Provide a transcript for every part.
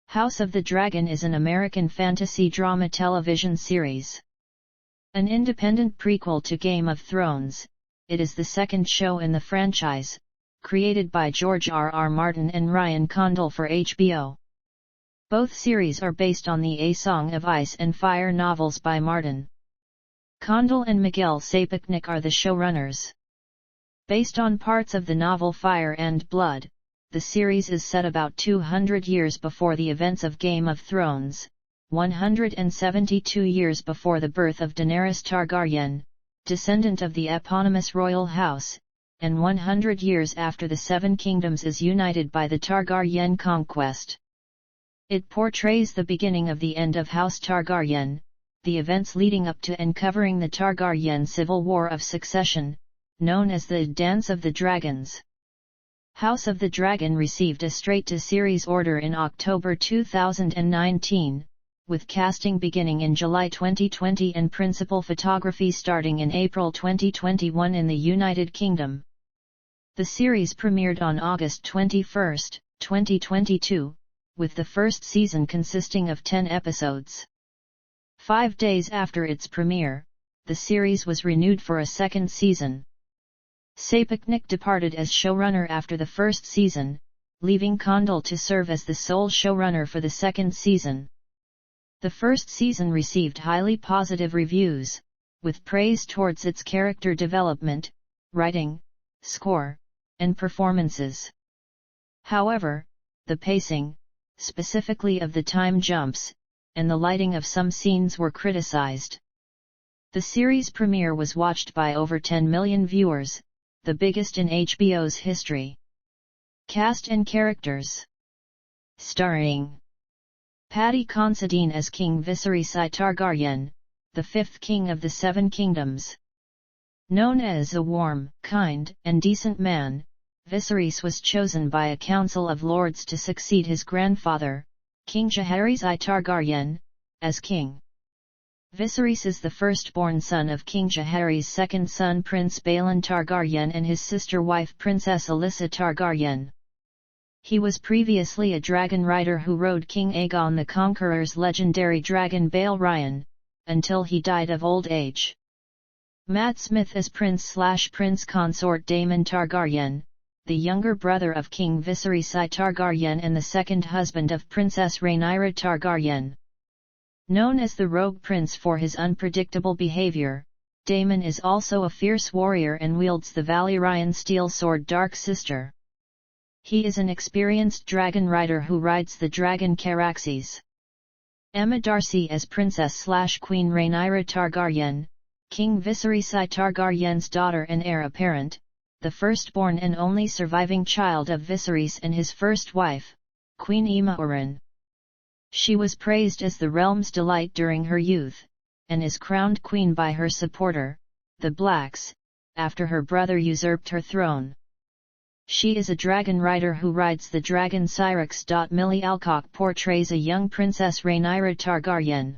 House of the Dragon is an American fantasy drama television series. An independent prequel to Game of Thrones, it is the second show in the franchise, created by George R.R. Martin and Ryan Condal for HBO. Both series are based on the A Song of Ice and Fire novels by Martin. Condal and Miguel Sapochnik are the showrunners. Based on parts of the novel Fire and Blood, the series is set about 200 years before the events of Game of Thrones, 172 years before the birth of Daenerys Targaryen, descendant of the eponymous royal house, and 100 years after the Seven Kingdoms is united by the Targaryen conquest. It portrays the beginning of the end of House Targaryen, the events leading up to and covering the Targaryen civil war of succession, known as the Dance of the Dragons. House of the Dragon received a straight-to-series order in October 2019, with casting beginning in July 2020 and principal photography starting in April 2021 in the United Kingdom. The series premiered on August 21, 2022, with the first season consisting of 10 episodes. 5 days after its premiere, the series was renewed for a second season. Sapochnik departed as showrunner after the first season, leaving Condal to serve as the sole showrunner for the second season. The first season received highly positive reviews, with praise towards its character development, writing, score, and performances. However, the pacing, specifically of the time jumps, and the lighting of some scenes were criticized. The series premiere was watched by over 10 million viewers, the biggest in HBO's history. Cast and characters. Starring Paddy Considine as King Viserys I Targaryen, the fifth king of the Seven Kingdoms. Known as a warm, kind, and decent man, Viserys was chosen by a council of lords to succeed his grandfather, King Jaehaerys I Targaryen, as king. Viserys is the firstborn son of King Jaehaerys' second son Prince Balon Targaryen and his sister wife Princess Alyssa Targaryen. He was previously a dragon rider who rode King Aegon the Conqueror's legendary dragon Balerion, until he died of old age. Matt Smith as Prince/Prince Consort Daemon Targaryen, the younger brother of King Viserys I Targaryen and the second husband of Princess Rhaenyra Targaryen. Known as the Rogue Prince for his unpredictable behavior, Daemon is also a fierce warrior and wields the Valyrian steel sword Dark Sister. He is an experienced dragon rider who rides the dragon Caraxes. Emma Darcy as Princess/Queen Rhaenyra Targaryen, King Viserys I Targaryen's daughter and heir apparent, the firstborn and only surviving child of Viserys and his first wife, Queen Aemma Oren. She was praised as the realm's delight during her youth, and is crowned queen by her supporter, the Blacks, after her brother usurped her throne. She is a dragon rider who rides the dragon Syrax. Millie Alcock portrays a young Princess Rhaenyra Targaryen.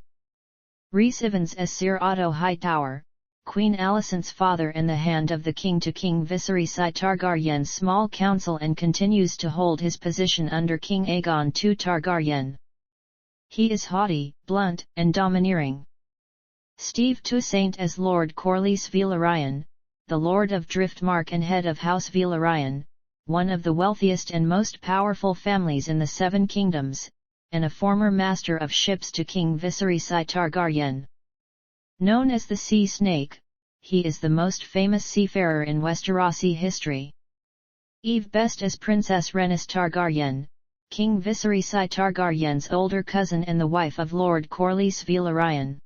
Rhys Ifans as Sir Otto Hightower, Queen Alicent's father and the hand of the king to King Viserys I Targaryen's small council and continues to hold his position under King Aegon II Targaryen. He is haughty, blunt, and domineering. Steve Toussaint as Lord Corlys Velaryon, the Lord of Driftmark and head of House Velaryon, one of the wealthiest and most powerful families in the Seven Kingdoms, and a former master of ships to King Viserys I Targaryen. Known as the Sea Snake, he is the most famous seafarer in Westerosi history. Eve Best as Princess Rhaenys Targaryen, King Viserys I Targaryen's older cousin and the wife of Lord Corlys Velaryon.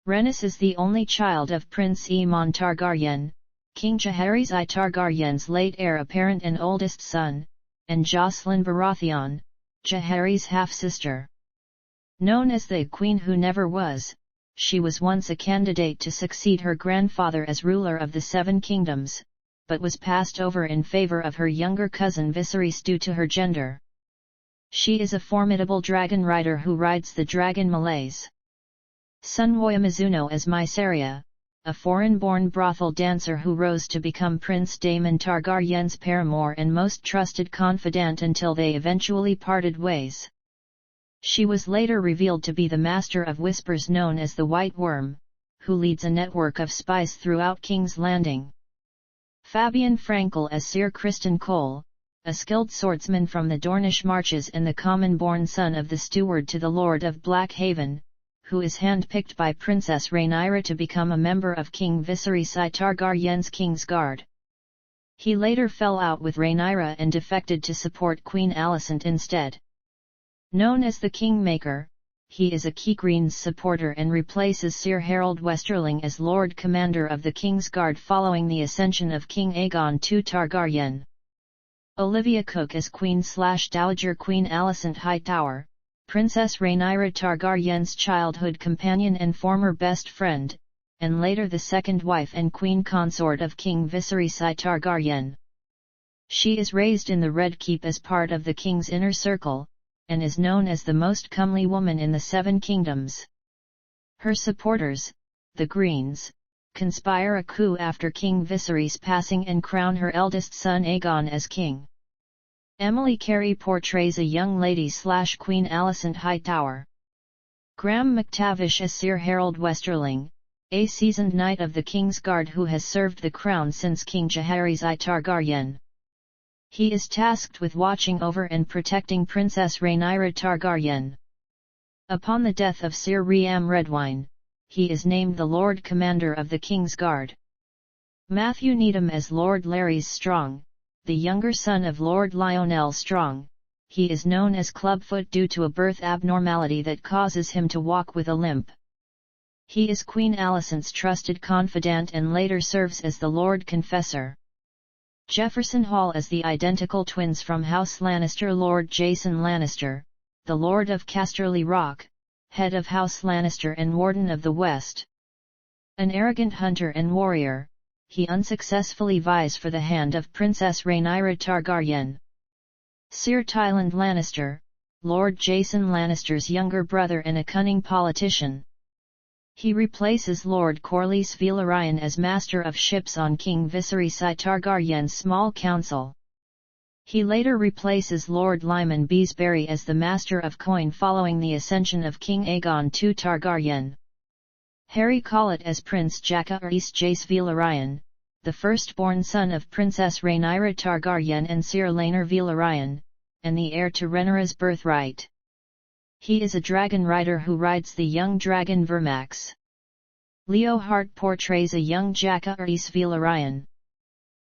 Rhaenys is the only child of Prince Aemon Targaryen, King Jaehaerys I Targaryen's late heir apparent and oldest son, and Jocelyn Baratheon, Jaehaerys' half-sister. Known as the Queen Who Never Was, she was once a candidate to succeed her grandfather as ruler of the Seven Kingdoms, but was passed over in favor of her younger cousin Viserys due to her gender. She is a formidable dragon rider who rides the dragon Malaise. Sunwoya Mizuno as Mysaria, a foreign-born brothel dancer who rose to become Prince Daemon Targaryen's paramour and most trusted confidant until they eventually parted ways. She was later revealed to be the Master of Whispers known as the White Worm, who leads a network of spies throughout King's Landing. Fabian Frankel as Sir Kristen Cole, a skilled swordsman from the Dornish marches and the common-born son of the steward to the Lord of Blackhaven, who is handpicked by Princess Rhaenyra to become a member of King Viserys I Targaryen's King's Guard. He later fell out with Rhaenyra and defected to support Queen Alicent instead. Known as the Kingmaker, he is a Keegreens supporter and replaces Sir Harold Westerling as Lord Commander of the King's Guard following the ascension of King Aegon II Targaryen. Olivia Cooke as Queen/Dowager Queen Alicent Hightower, Princess Rhaenyra Targaryen's childhood companion and former best friend, and later the second wife and queen consort of King Viserys I Targaryen. She is raised in the Red Keep as part of the king's inner circle, and is known as the most comely woman in the Seven Kingdoms. Her supporters, the Greens, conspire a coup after King Viserys' passing and crown her eldest son Aegon as king. Emily Carey portrays a young lady/Queen Alicent Hightower. Graham McTavish as Sir Harold Westerling, a seasoned knight of the King's Guard who has served the crown since King Jaehaerys I Targaryen. He is tasked with watching over and protecting Princess Rhaenyra Targaryen. Upon the death of Sir Riam Redwyne, he is named the Lord Commander of the King's Guard. Matthew Needham as Lord Larys Strong, the younger son of Lord Lionel Strong. He is known as Clubfoot due to a birth abnormality that causes him to walk with a limp. He is Queen Alicent's trusted confidant and later serves as the Lord Confessor. Jefferson Hall as the identical twins from House Lannister Lord Jason Lannister, the Lord of Casterly Rock, head of House Lannister and Warden of the West. An arrogant hunter and warrior, he unsuccessfully vies for the hand of Princess Rhaenyra Targaryen. Sir Tyland Lannister, Lord Jason Lannister's younger brother and a cunning politician. He replaces Lord Corlys Velaryon as Master of Ships on King Viserys I Targaryen's small council. He later replaces Lord Lyman Beesbury as the Master of Coin following the ascension of King Aegon II Targaryen. Harry Collett as Prince Jaehaerys Jace Velaryon, the firstborn son of Princess Rhaenyra Targaryen and Sir Laenor Velaryon, and the heir to Rhaenyra's birthright. He is a dragon rider who rides the young dragon Vermax. Leo Hart portrays a young Jaehaerys Velaryon.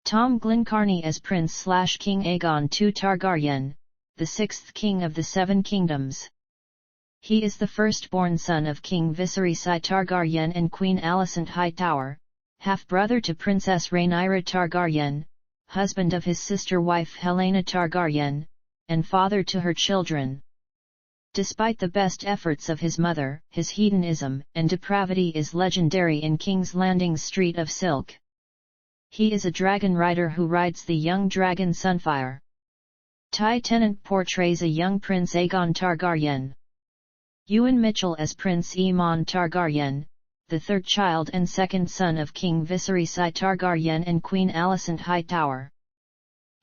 Tom Glencarney as Prince/King Aegon II Targaryen, the sixth king of the Seven Kingdoms. He is the firstborn son of King Viserys I Targaryen and Queen Alicent Hightower, half-brother to Princess Rhaenyra Targaryen, husband of his sister-wife Helaena Targaryen, and father to her children. Despite the best efforts of his mother, his hedonism and depravity is legendary in King's Landing's Street of Silk. He is a dragon rider who rides the young dragon Sunfire. Ty Tennant portrays a young Prince Aegon Targaryen. Ewan Mitchell as Prince Aemon Targaryen, the third child and second son of King Viserys I Targaryen and Queen Alicent Hightower.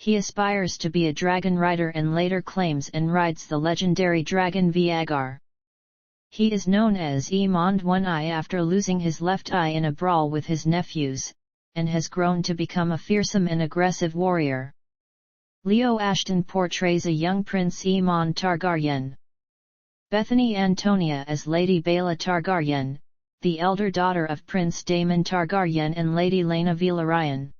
He aspires to be a dragon rider and later claims and rides the legendary dragon Vhagar. He is known as Aemond One Eye after losing his left eye in a brawl with his nephews, and has grown to become a fearsome and aggressive warrior. Leo Ashton portrays a young Prince Aemon Targaryen. Bethany Antonia as Lady Baela Targaryen, the elder daughter of Prince Daemon Targaryen and Lady Laena Velaryon.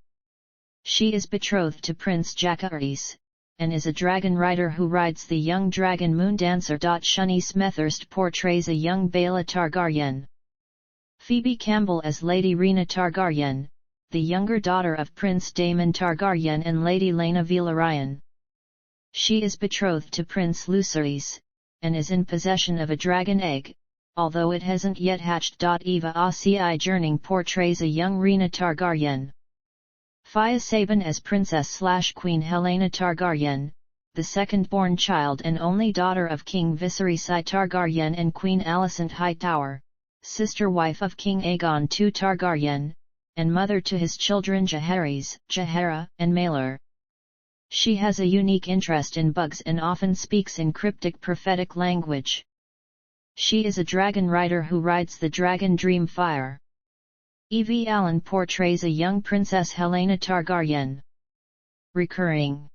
She is betrothed to Prince Jaehaerys, and is a dragon rider who rides the young dragon Moondancer. Shuni Smethurst portrays a young Baela Targaryen. Phoebe Campbell as Lady Rhaena Targaryen, the younger daughter of Prince Daemon Targaryen and Lady Laena Velaryon. She is betrothed to Prince Lucerys, and is in possession of a dragon egg, although it hasn't yet hatched. Eva Oci Journing portrays a young Rhaena Targaryen. Phaya Sabin as Princess/Queen Helaena Targaryen, the second-born child and only daughter of King Viserys I Targaryen and Queen Alicent Hightower, sister-wife of King Aegon II Targaryen, and mother to his children Jaehaerys, Jaehaera, and Maelor. She has a unique interest in bugs and often speaks in cryptic prophetic language. She is a dragon rider who rides the dragon Dreamfire. Evie Allen portrays a young Princess Helena Targaryen. Recurring.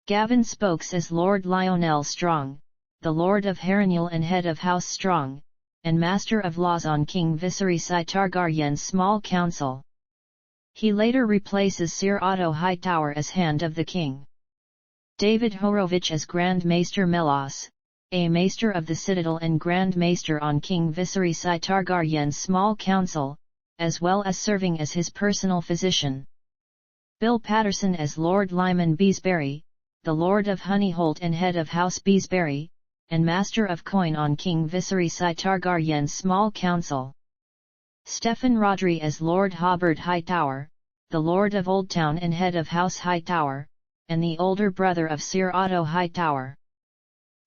Gavin Spokes as Lord Lionel Strong, the Lord of Harrenhal and head of House Strong, and Master of Laws on King Viserys I Targaryen's small council. He later replaces Sir Otto Hightower as Hand of the King. David Horowitz as Grand Maester Melos, a Maester of the Citadel and Grand Maester on King Viserys I Targaryen's small council, as well as serving as his personal physician. Bill Patterson as Lord Lyman Beesbury, the Lord of Honeyholt and head of House Beesbury, and Master of Coin on King Viserys I Targaryen's small council. Stephen Rodri as Lord Hobart Hightower, the Lord of Oldtown and head of House Hightower, and the older brother of Sir Otto Hightower.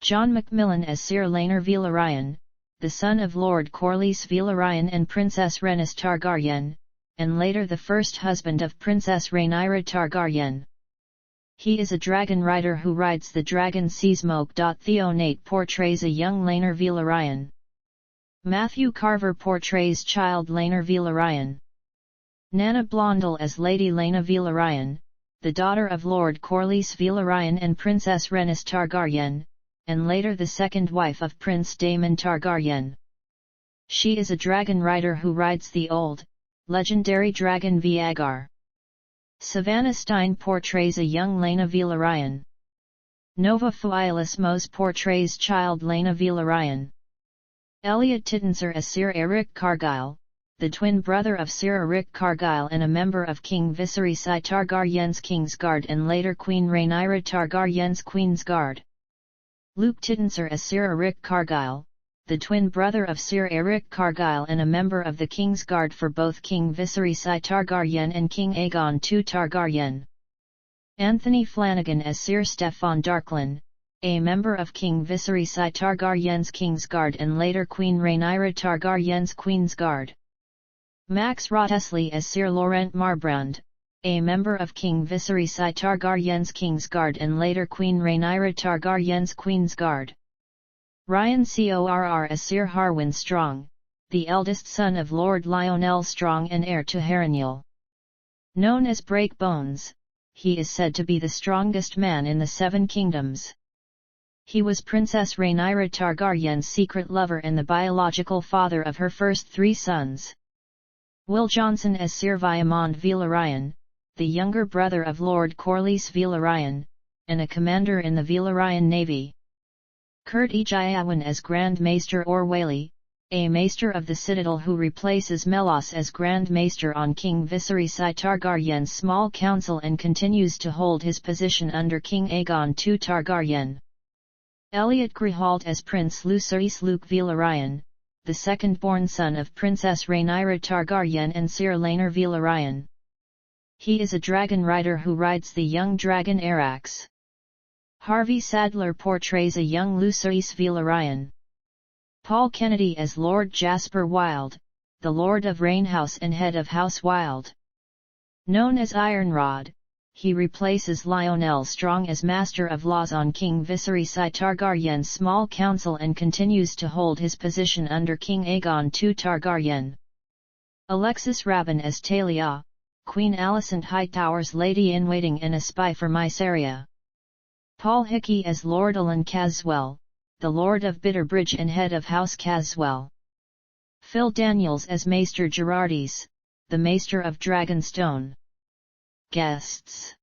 John Macmillan as Sir Laenor Velaryon, the son of Lord Corlys Velaryon and Princess Rhaenys Targaryen, and later the first husband of Princess Rhaenyra Targaryen. He is a dragon rider who rides the dragon Seasmoke. Theo Nate portrays a young Laenor Velaryon. Matthew Carver portrays child Laenor Velaryon. Nana Blondell as Lady Laena Velaryon, the daughter of Lord Corlys Velaryon and Princess Rhaenys Targaryen, and later the second wife of Prince Daemon Targaryen. She is a dragon rider who rides the old, legendary dragon Viagar. Savannah Stein portrays a young Laena Velaryon. Nova Fuailis Mose portrays child Laena Velaryon. Elliot Tittenser as Sir Eric Cargyle, the twin brother of Sir Eric Cargyle and a member of King Viserys I Targaryen's Kingsguard and later Queen Rhaenyra Targaryen's Queen's Guard. Luke Tittenser as Sir Eric Cargyle, the twin brother of Sir Eric Cargyle and a member of the Kingsguard for both King Viserys I Targaryen and King Aegon II Targaryen. Anthony Flanagan as Sir Steffon Darklyn, a member of King Viserys I Targaryen's Kingsguard and later Queen Rhaenyra Targaryen's Queen's Guard. Max Wrottesley as Sir Laurent Marbrand, a member of King Viserys I Targaryen's Kingsguard and later Queen Rhaenyra Targaryen's Queen's Guard. Ryan Corr as Sir Harwin Strong, the eldest son of Lord Lionel Strong and heir to Harrenhal. Known as Break Bones, he is said to be the strongest man in the Seven Kingdoms. He was Princess Rhaenyra Targaryen's secret lover and the biological father of her first 3 sons. Will Johnson as Sir Viamond Velaryon, the younger brother of Lord Corlys Velaryon, and a commander in the Velaryon Navy. Kurt Ejiawan as Grand Maester Orwayli, a Maester of the Citadel who replaces Melos as Grand Maester on King Viserys I Targaryen's small council and continues to hold his position under King Aegon II Targaryen. Elliot Grihalt as Prince Lucerys Luke Velaryon, the second-born son of Princess Rhaenyra Targaryen and Sir Laenor Velaryon. He is a dragon rider who rides the young dragon Arax. Harvey Sadler portrays a young Lucerys Velaryon. Paul Kennedy as Lord Jasper Wilde, the Lord of Rainhouse and head of House Wilde. Known as Ironrod, he replaces Lionel Strong as Master of Laws on King Viserys I Targaryen's small council and continues to hold his position under King Aegon II Targaryen. Alexis Rabin as Talia, Queen Alicent Hightower's lady-in-waiting and a spy for Mysaria. Paul Hickey as Lord Alan Caswell, the Lord of Bitterbridge and head of House Caswell. Phil Daniels as Maester Gerardis, the Maester of Dragonstone. Guests: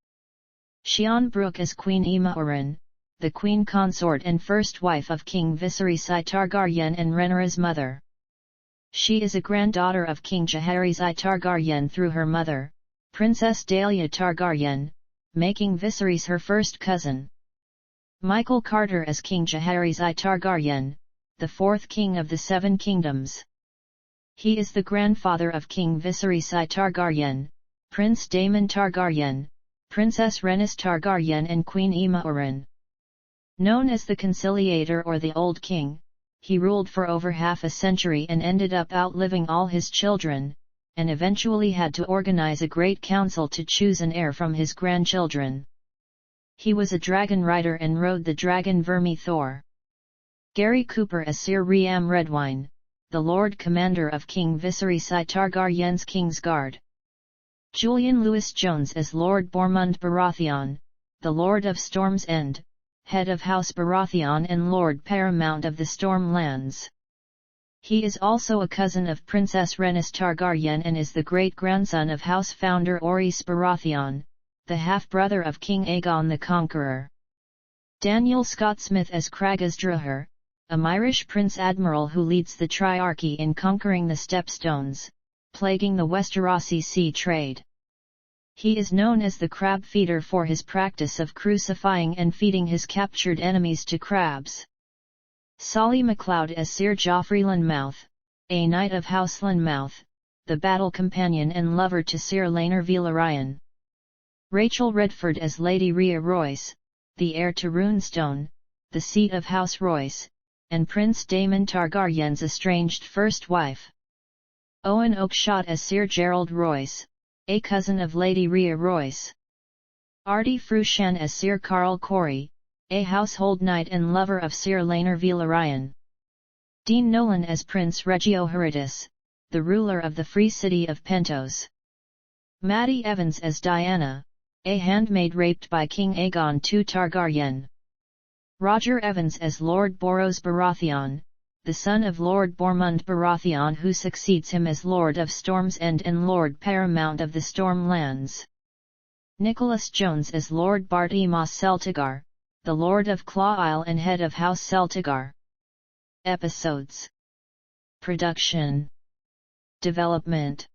Shion Brooke as Queen Aemma Oren, the Queen Consort and first wife of King Viserys I Targaryen and Rhaenyra's mother. She is a granddaughter of King Jaehaerys I Targaryen through her mother, Princess Daelia Targaryen, making Viserys her first cousin. Michael Carter as King Jaehaerys I Targaryen, the fourth king of the Seven Kingdoms. He is the grandfather of King Viserys I Targaryen, Prince Daemon Targaryen, Princess Rhaenys Targaryen and Queen Aemma Oren. Known as the Conciliator or the Old King, he ruled for over half a century and ended up outliving all his children, and eventually had to organize a great council to choose an heir from his grandchildren. He was a dragon rider and rode the dragon Vermi Thor. Gary Cooper as Sir Riam Redwine, the Lord Commander of King Viserys I Targaryen's Kingsguard. Julian Lewis-Jones as Lord Bormund Baratheon, the Lord of Storm's End, head of House Baratheon and Lord Paramount of the Stormlands. He is also a cousin of Princess Rhaenys Targaryen and is the great-grandson of House founder Orys Baratheon, the half-brother of King Aegon the Conqueror. Daniel Scott Smith as Craghas Droghar, a Myrish Prince Admiral who leads the Triarchy in conquering the Stepstones, plaguing the Westerosi sea trade. He is known as the Crab Feeder for his practice of crucifying and feeding his captured enemies to crabs. Solly MacLeod as Sir Joffrey Lonmouth, a knight of House Lonmouth, the battle companion and lover to Sir Laenor Velaryon. Rachel Redford as Lady Rhea Royce, the heir to Runestone, the seat of House Royce, and Prince Daemon Targaryen's estranged first wife. Owen Oakeshott as Sir Gerald Royce, a cousin of Lady Rhea Royce. Artie Frushan as Sir Carl Corey, a household knight and lover of Sir Laenor Velaryon. Dean Nolan as Prince Regio Heritus, the ruler of the free city of Pentos. Maddie Evans as Diana, a handmaid raped by King Aegon II Targaryen. Roger Evans as Lord Boros Baratheon, the son of Lord Bormund Baratheon who succeeds him as Lord of Storm's End and Lord Paramount of the Stormlands. Nicholas Jones as Lord Bart Emos Celtigar, the Lord of Claw Isle and head of House Celtigar. Episodes. Production. Development.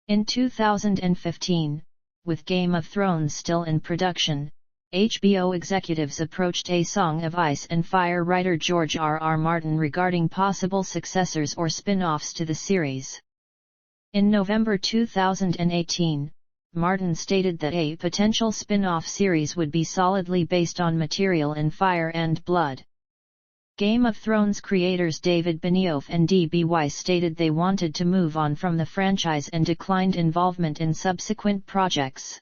In 2015, with Game of Thrones still in production, HBO executives approached A Song of Ice and Fire writer George R.R. Martin regarding possible successors or spin-offs to the series. In November 2018, Martin stated that a potential spin-off series would be solidly based on material in Fire and Blood. Game of Thrones creators David Benioff and D.B. Weiss stated they wanted to move on from the franchise and declined involvement in subsequent projects.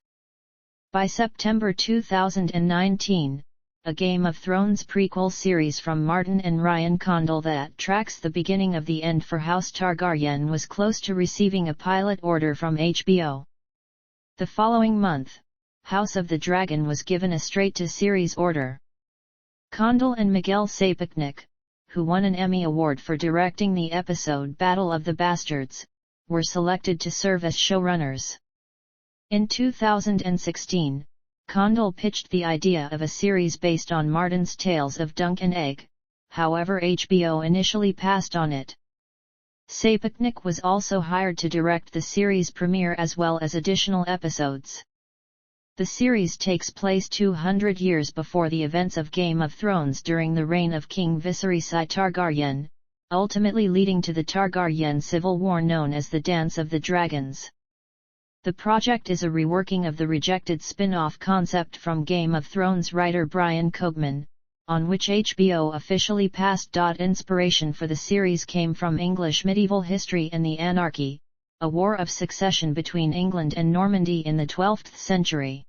By September 2019, a Game of Thrones prequel series from Martin and Ryan Condal that tracks the beginning of the end for House Targaryen was close to receiving a pilot order from HBO. The following month, House of the Dragon was given a straight-to-series order. Condal and Miguel Sapochnik, who won an Emmy Award for directing the episode Battle of the Bastards, were selected to serve as showrunners. In 2016, Condal pitched the idea of a series based on Martin's Tales of Dunk and Egg, however HBO initially passed on it. Sapochnik was also hired to direct the series premiere as well as additional episodes. The series takes place 200 years before the events of Game of Thrones during the reign of King Viserys I Targaryen, ultimately leading to the Targaryen civil war known as the Dance of the Dragons. The project is a reworking of the rejected spin-off concept from Game of Thrones writer Brian Koegman, on which HBO officially passed. Inspiration for the series came from English medieval history and the Anarchy, a war of succession between England and Normandy in the 12th century.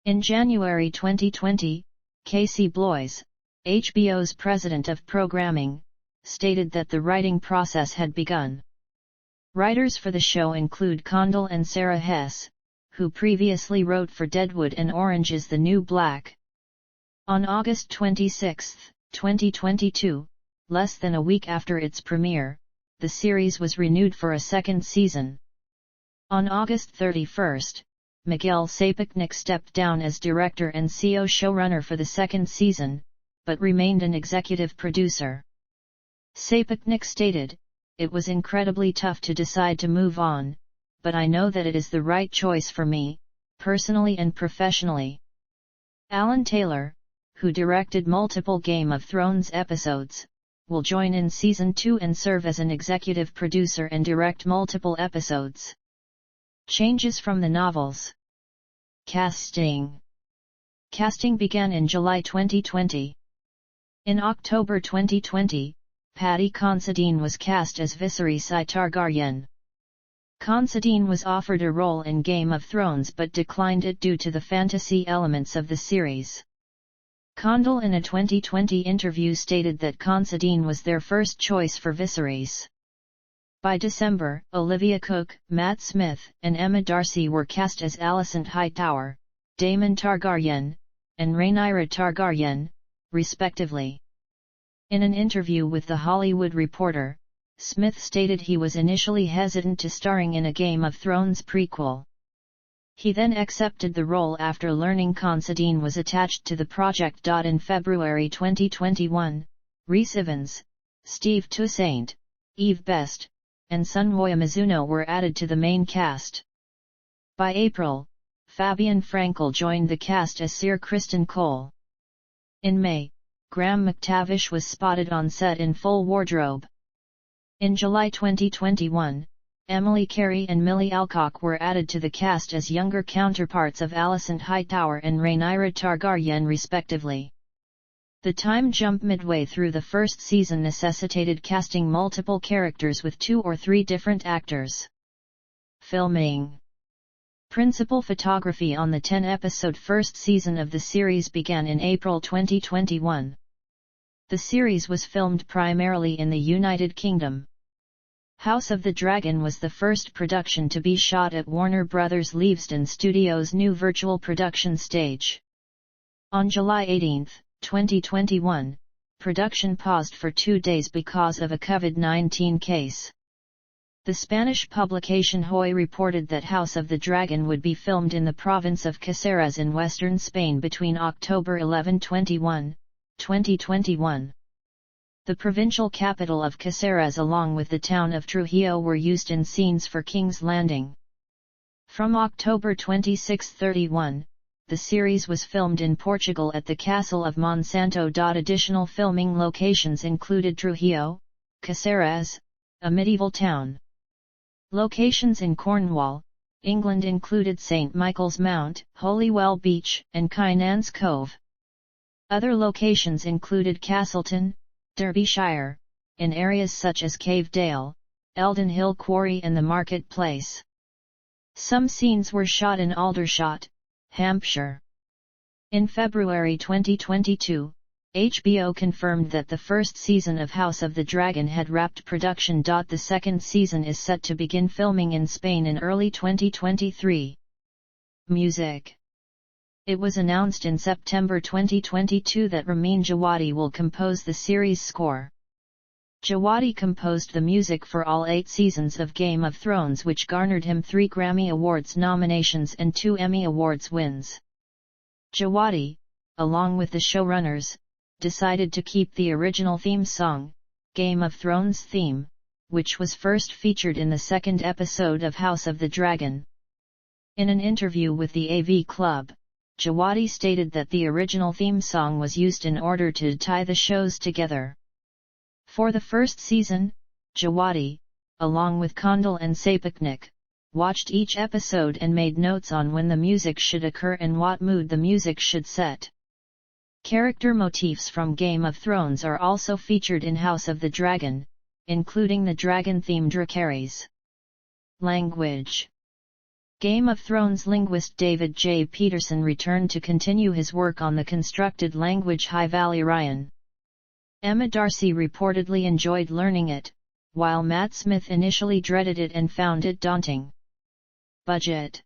In January 2020, Casey Bloys, HBO's president of programming, stated that the writing process had begun. Writers for the show include Condal and Sarah Hess, who previously wrote for Deadwood and Orange is the New Black. On August 26, 2022, less than a week after its premiere, the series was renewed for a second season. On August 31, Miguel Sapochnik stepped down as director and CO showrunner for the second season, but remained an executive producer. Sapochnik stated, "It was incredibly tough to decide to move on, but I know that it is the right choice for me, personally and professionally." Alan Taylor, who directed multiple Game of Thrones episodes, will join in Season 2 and serve as an executive producer and direct multiple episodes. Changes from the novels. Casting. Casting began in July 2020. In October 2020, Paddy Considine was cast as Viserys I Targaryen. Considine was offered a role in Game of Thrones but declined it due to the fantasy elements of the series. Condell in a 2020 interview stated that Considine was their first choice for Viserys. By December, Olivia Cooke, Matt Smith, and Emma Darcy were cast as Alicent Hightower, Daemon Targaryen, and Rhaenyra Targaryen, respectively. In an interview with The Hollywood Reporter, Smith stated he was initially hesitant to starring in a Game of Thrones prequel. He then accepted the role after learning Considine was attached to the project. In February 2021, Rhys Ifans, Steve Toussaint, Eve Best, and Sunwoya Mizuno were added to the main cast. By April, Fabian Frankel joined the cast as Sir Criston Cole. In May, Graham McTavish was spotted on set in full wardrobe. In July 2021, Emily Carey and Millie Alcock were added to the cast as younger counterparts of Alicent Hightower and Rhaenyra Targaryen respectively. The time jump midway through the first season necessitated casting multiple characters with 2 or 3 different actors. Filming. Principal photography on the 10-episode first season of the series began in April 2021. The series was filmed primarily in the United Kingdom. House of the Dragon was the first production to be shot at Warner Bros. Leavesden Studios' new virtual production stage. On July 18, 2021, production paused for 2 days because of a COVID-19 case. The Spanish publication Hoy reported that House of the Dragon would be filmed in the province of Caceres in western Spain between October 11-21, 2021. The provincial capital of Caceres along with the town of Trujillo were used in scenes for King's Landing. From October 26-31, the series was filmed in Portugal at the Castle of Monsanto. Additional filming locations included Trujillo, Caceres, a medieval town. Locations in Cornwall, England included St. Michael's Mount, Holywell Beach, and Kynance Cove. Other locations included Castleton, Derbyshire, in areas such as Cave Dale, Eldon Hill Quarry and the Market Place. Some scenes were shot in Aldershot, Hampshire. In February 2022, HBO confirmed that the first season of House of the Dragon had wrapped production. The second season is set to begin filming in Spain in early 2023. Music. It was announced in September 2022 that Ramin Djawadi will compose the series' score. Djawadi composed the music for all 8 seasons of Game of Thrones, which garnered him 3 Grammy Awards nominations and 2 Emmy Awards wins. Djawadi, along with the showrunners, decided to keep the original theme song, Game of Thrones theme, which was first featured in the 2nd episode of House of the Dragon. In an interview with the AV Club, Djawadi stated that the original theme song was used in order to tie the shows together. For the first season, Djawadi, along with Condell and Sapechnik, watched each episode and made notes on when the music should occur and what mood the music should set. Character motifs from Game of Thrones are also featured in House of the Dragon, including the dragon theme Dracarys. Language. Game of Thrones linguist David J. Peterson returned to continue his work on the constructed language High Valyrian. Emma Darcy reportedly enjoyed learning it, while Matt Smith initially dreaded it and found it daunting. Budget.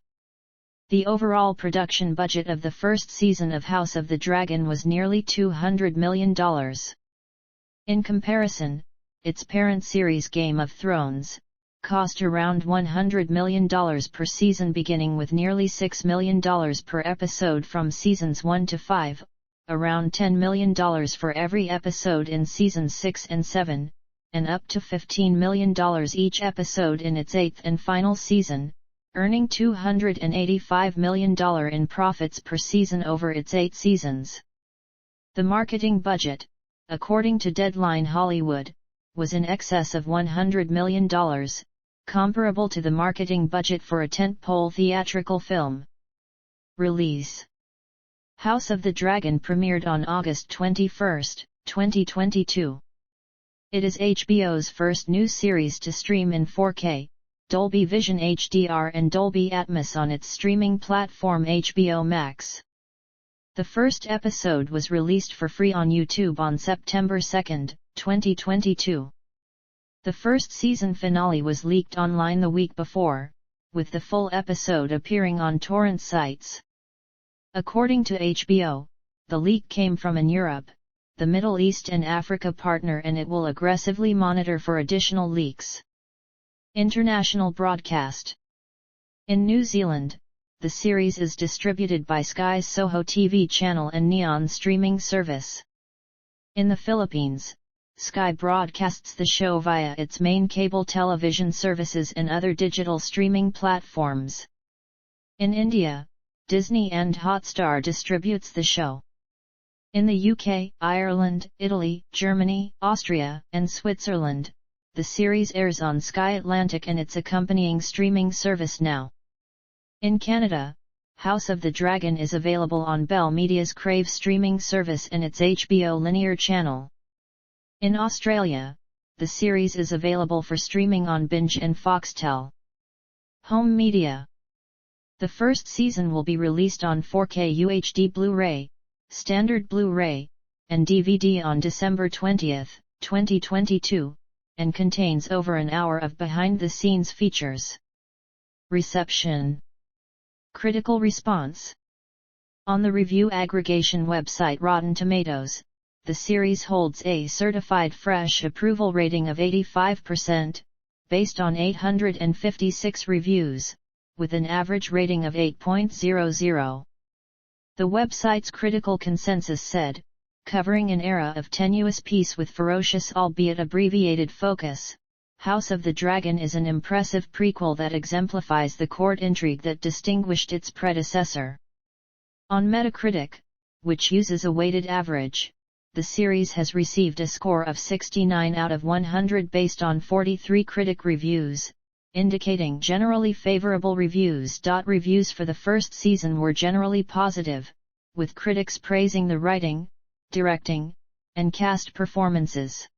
The overall production budget of the first season of House of the Dragon was nearly $200 million. In comparison, its parent series Game of Thrones cost around $100 million per season, beginning with nearly $6 million per episode from seasons 1 to 5, around $10 million for every episode in seasons 6 and 7, and up to $15 million each episode in its 8th and final season, earning $285 million in profits per season over its 8 seasons. The marketing budget, according to Deadline Hollywood, was in excess of $100 million, comparable to the marketing budget for a tentpole theatrical film. Release. House of the Dragon premiered on August 21, 2022. It is HBO's first new series to stream in 4K, Dolby Vision HDR and Dolby Atmos on its streaming platform HBO Max. The first episode was released for free on YouTube on September 2, 2022. The first season finale was leaked online the week before, with the full episode appearing on torrent sites. According to HBO, the leak came from an Europe, the Middle East and Africa partner, and it will aggressively monitor for additional leaks. International broadcast. In New Zealand, the series is distributed by Sky's Soho TV channel and Neon streaming service. In the Philippines, Sky broadcasts the show via its main cable television services and other digital streaming platforms. In India, Disney and Hotstar distributes the show. In the UK, Ireland, Italy, Germany, Austria, and Switzerland, the series airs on Sky Atlantic and its accompanying streaming service Now. In Canada, House of the Dragon is available on Bell Media's Crave streaming service and its HBO linear channel. In Australia, the series is available for streaming on Binge and Foxtel. Home media. The first season will be released on 4K UHD Blu-ray, Standard Blu-ray, and DVD on December 20, 2022, and contains over an hour of behind-the-scenes features. Reception. Critical response. On the review aggregation website Rotten Tomatoes, the series holds a certified fresh approval rating of 85%, based on 856 reviews, with an average rating of 8.00. The website's critical consensus said, covering an era of tenuous peace with ferocious albeit abbreviated focus, House of the Dragon is an impressive prequel that exemplifies the court intrigue that distinguished its predecessor. On Metacritic, which uses a weighted average, the series has received a score of 69 out of 100 based on 43 critic reviews, indicating generally favorable reviews. Reviews for the first season were generally positive, with critics praising the writing, directing, and cast performances.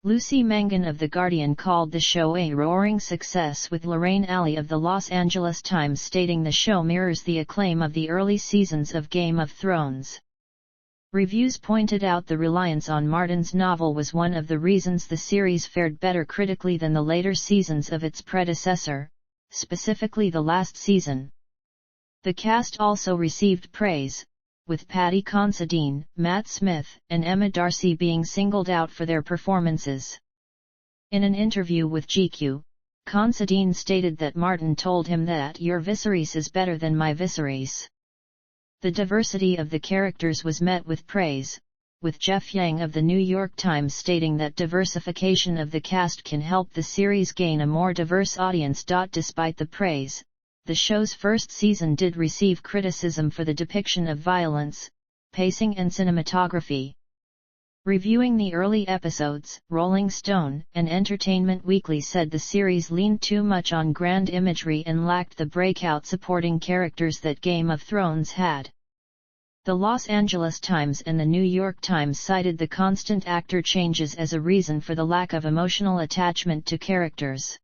Lucy Mangan of The Guardian called the show a roaring success, with Lorraine Alley of the Los Angeles Times stating the show mirrors the acclaim of the early seasons of Game of Thrones. Reviews pointed out the reliance on Martin's novel was one of the reasons the series fared better critically than the later seasons of its predecessor, specifically the last season. The cast also received praise, with Paddy Considine, Matt Smith, and Emma Darcy being singled out for their performances. In an interview with GQ, Considine stated that Martin told him that "Your Viserys is better than my Viserys." The diversity of the characters was met with praise, with Jeff Yang of the New York Times stating that diversification of the cast can help the series gain a more diverse audience. Despite the praise, the show's first season did receive criticism for the depiction of violence, pacing and cinematography. Reviewing the early episodes, Rolling Stone and Entertainment Weekly said the series leaned too much on grand imagery and lacked the breakout supporting characters that Game of Thrones had. The Los Angeles Times and the New York Times cited the constant actor changes as a reason for the lack of emotional attachment to characters.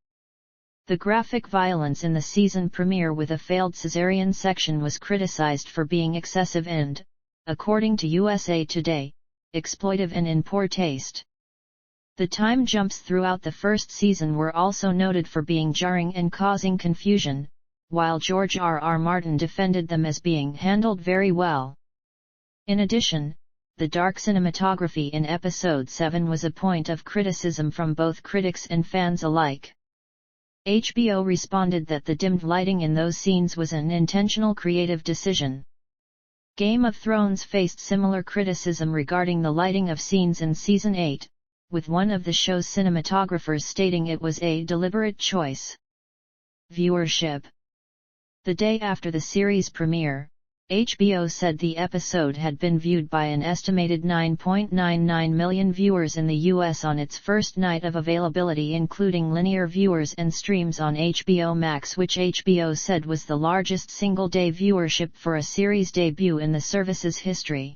The graphic violence in the season premiere with a failed cesarean section was criticized for being excessive and, according to USA Today, exploitive and in poor taste. The time jumps throughout the first season were also noted for being jarring and causing confusion, while George R.R. Martin defended them as being handled very well. In addition, the dark cinematography in Episode 7 was a point of criticism from both critics and fans alike. HBO responded that the dimmed lighting in those scenes was an intentional creative decision. Game of Thrones faced similar criticism regarding the lighting of scenes in Season 8, with one of the show's cinematographers stating it was a deliberate choice. Viewership. The day after the series premiere, HBO said the episode had been viewed by an estimated 9.99 million viewers in the US on its first night of availability, including linear viewers and streams on HBO Max, which HBO said was the largest single-day viewership for a series debut in the service's history.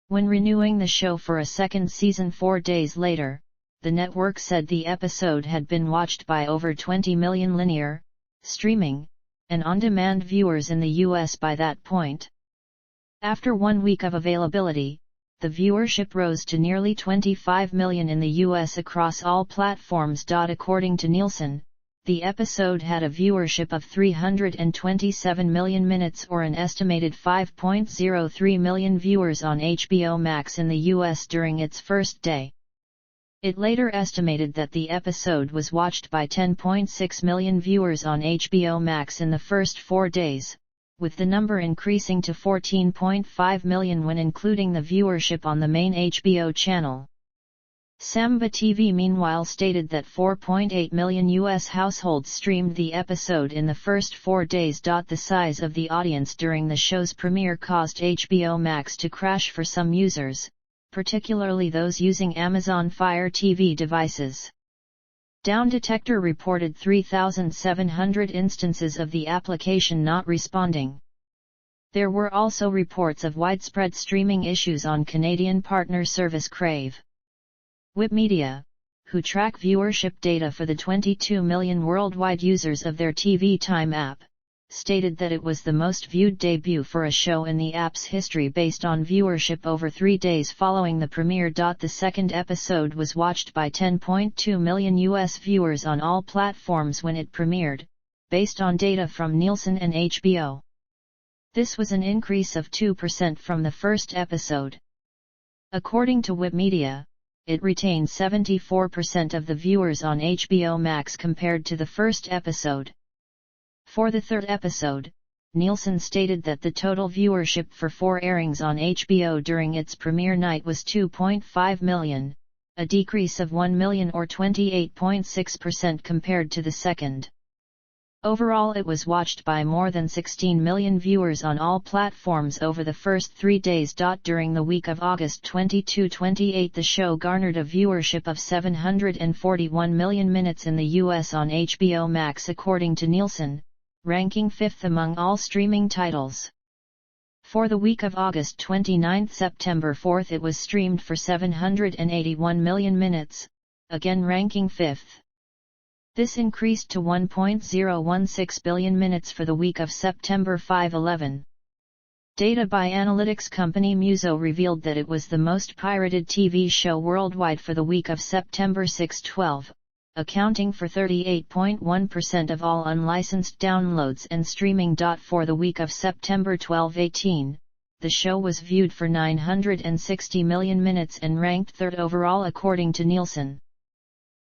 When renewing the show for a second season 4 days later, the network said the episode had been watched by over 20 million linear, streaming, and on-demand viewers in the US by that point. After 1 week of availability, the viewership rose to nearly 25 million in the US across all platforms. According to Nielsen, the episode had a viewership of 327 million minutes, or an estimated 5.03 million viewers on HBO Max in the US during its first day. It later estimated that the episode was watched by 10.6 million viewers on HBO Max in the first 4 days, with the number increasing to 14.5 million when including the viewership on the main HBO channel. Samba TV meanwhile stated that 4.8 million US households streamed the episode in the first 4 days. The size of the audience during the show's premiere caused HBO Max to crash for some users, particularly those using Amazon Fire TV devices. Down Detector reported 3,700 instances of the application not responding. There were also reports of widespread streaming issues on Canadian partner service Crave. Wikimedia, who track viewership data for the 22 million worldwide users of their TV Time app, stated that it was the most viewed debut for a show in the app's history based on viewership over 3 days following the premiere. The second episode was watched by 10.2 million US viewers on all platforms when it premiered, based on data from Nielsen and HBO. This was an increase of 2% from the first episode. According to Wikimedia, it retained 74% of the viewers on HBO Max compared to the first episode. For the third episode, Nielsen stated that the total viewership for 4 airings on HBO during its premiere night was 2.5 million, a decrease of 1 million or 28.6% compared to the second. Overall, it was watched by more than 16 million viewers on all platforms over the first 3 days. During the week of August 22-28, the show garnered a viewership of 741 million minutes in the US on HBO Max according to Nielsen, ranking 5th among all streaming titles. For the week of August 29-September 4, it was streamed for 781 million minutes, again ranking 5th. This increased to 1.016 billion minutes for the week of September 5-11. Data by analytics company Muso revealed that it was the most pirated TV show worldwide for the week of September 6-12, accounting for 38.1% of all unlicensed downloads and streaming. For the week of September 12-18, the show was viewed for 960 million minutes and ranked 3rd overall according to Nielsen.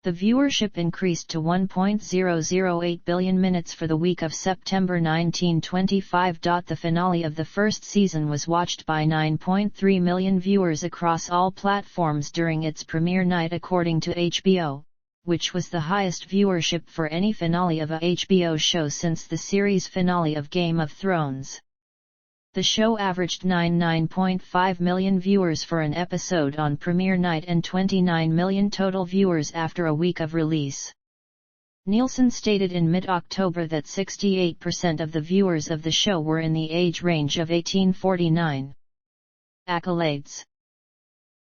The viewership increased to 1.008 billion minutes for the week of September 19-25. The finale of the first season was watched by 9.3 million viewers across all platforms during its premiere night according to HBO, which was the highest viewership for any finale of a HBO show since the series finale of Game of Thrones. The show averaged 9.5 million viewers for an episode on premiere night and 29 million total viewers after a week of release. Nielsen stated in mid-October that 68% of the viewers of the show were in the age range of 18-49. Accolades.